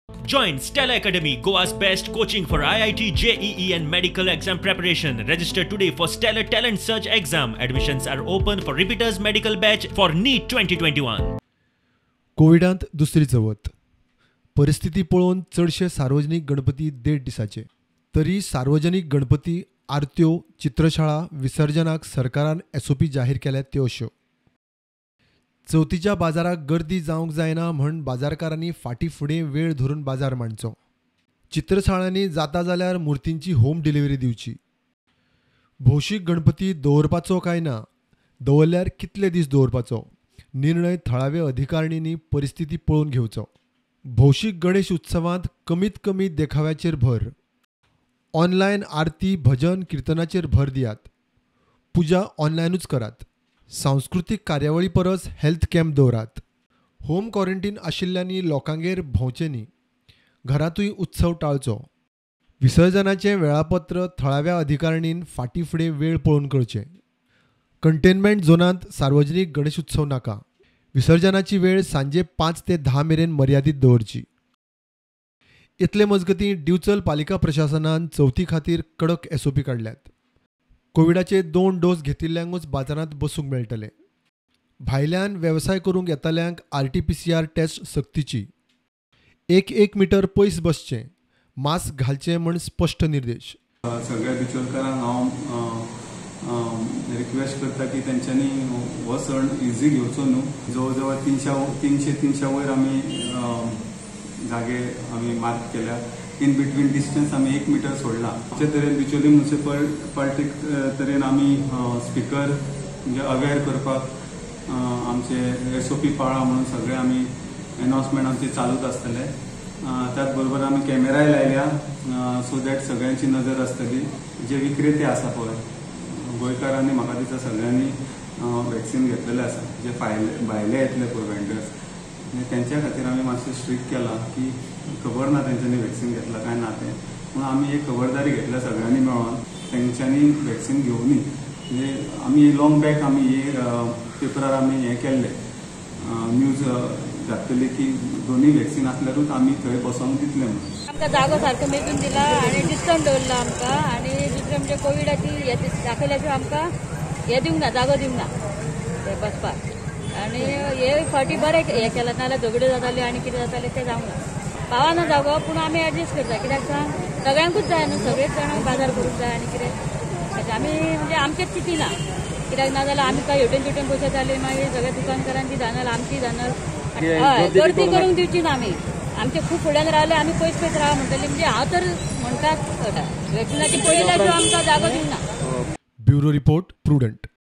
Join Stella Academy, Goa's best coaching for IIT, JEE and medical exam preparation. Register today for Stellar Talent Search exam. Admissions are open for repeaters medical batch for NEET 2021. कोविडांत दुसरी चवथ. परिस्थिती पळोवन चडशे सार्वजनीक गणपती 1.5 दिसाचे. तरी सार्वजनीक गणपती, आरत्यो, चित्रशाळा, विसर्जनाक सरकारान SOP जाहीर केल्यात त्यो अश्यो. चवथीच्या बाजाराक गर्दी जावंक जायना म्हण बाजारकारांनी फाटीं फुडें वेळ धरून बाजार मांडचो. चित्रशाळांनी जाता जाल्यार मुर्तींची होम डिलिव्हरी दिवची. भौशीक गणपती दवरपाचो काय ना, दवरल्यार कितले दीस दवरपाचो, निर्णय थळाव्या अधिकारिणींनी परिस्थिती पळोवन घेवचो. भौशीक गणेश उत्सवांत कमीत कमी देखाव्याचेर भर. ऑनलायन आरती, भजन, कीर्तनाचेर भर दियात. पुजा ऑनलायनूच करात. सांस्कृतिक कार्यावळी परस हेल्थ कॅम्प दवरात. होम क्वॉरंटाईन आशिल्ल्यांनी लोकांगेर भोंवचें न्ही. घरांतूय उत्सव टाळचो. विसर्जनाचें वेळापत्र थळाव्या अधिकारिणीन फाटीं फुडें वेळ पळोवन करचें. कंटेनमेंट झोनांत सार्वजनीक गणेशोत्सव नाका. विसर्जनाची वेळ सांजे 5 ते 10 मेरेन मर्यादीत दवरची. इतले मजगतीं दिवचल पालिका प्रशासनान चवथी खातीर कडक SOP काडल्यात. कोविडाचे 2 डोस घेतिल्ल्यांकूच बाजारांत बसूंक मेळटले. भायल्यान वेवसाय करूंक येताल्यांक RT-PCR टेस्ट सक्तीची. 1 मीटर पयस बसचें, मास्क घालचें म्हण स्पश्ट निर्देश. सगळ्या बिचोलकारांक हांव रिक्वेस्ट करता की तेंच्यांनी हो सण इजी घेवचो न्हू. जवळ जवळ 300 वयर आमी जागे आमी मार्क केल्या. इन बिटवीन डिस्टन्स आमी 1 मीटर सोडला. अशे तरेन बिचोली म्युनिसिपालिटी तरेन आमी स्पीकर म्हणजे अवेअर करपाक आमचे SOP पाळा म्हणून सगळे आमी अनाउन्समेंट आमचे चालूच आसतले. त्याच बरोबर आमी कॅमेराय लायल्या सो दॅट सगळ्यांची नजर आसतली. जे विक्रेते आसा पळय गोंयकारांनी म्हाका दिसता सगळ्यांनी वॅक्सिन घेतलेलें आसा. जे भायले येतले पळय वेंडर्स तेंच्या खातीर आमी मातशें स्ट्रिक्ट केलां की खबर ना तेंच्यांनी वॅक्सिन घेतला काय ना तें. पूण आमी एक खबरदारी घेतल्या सगळ्यांनी मेळोन तेंच्यांनी वॅक्सिन घेवनी. म्हणजे आमी लॉंग बॅक आमी पेपरार आमी हें केल्लें न्यूज घातलेली की दोनी वॅक्सिन आसल्यारूच आमी थंय बसोंक दितले म्हणून. आमकां जागो सारको मेळून दिला आनी डिस्टन्स दवरला आमकां. आनी दुसरें म्हणजे कोविडाची हे दाखयल्या शिवाय आमकां हे दिवंक ना, जागो दिवंक ना ते बसपाक. आनी हे फावटी बरें हें केलां, नाल्यार झगड्यो जाताल्यो आनी कितें जातालें तें जावंक ना. पावना जागो पूण आमी एडजस्ट करता. कित्याक सांग सगळ्यांकूच जाय न्हू, सगळेच जाणांक बाजार करूंक जाय. आनी कितें आमी म्हणजे आमचेच चिंतिना. कित्याक नाजाल्यार आमी काय हेवटेन तेवटेन बसयताली मागीर सगळ्या दुकानकारांची जाणार आमची जाणार. हय, गर्दी करूंक दिवची ना आमी. आमचे खूब फुड्यान रावले आमी पयस पयस रावा म्हणटली. म्हणजे हांव तर म्हणटात वॅक्सिनाची पळयल्या शिवाय आमकां जागो दिवना. Bureau report, prudent.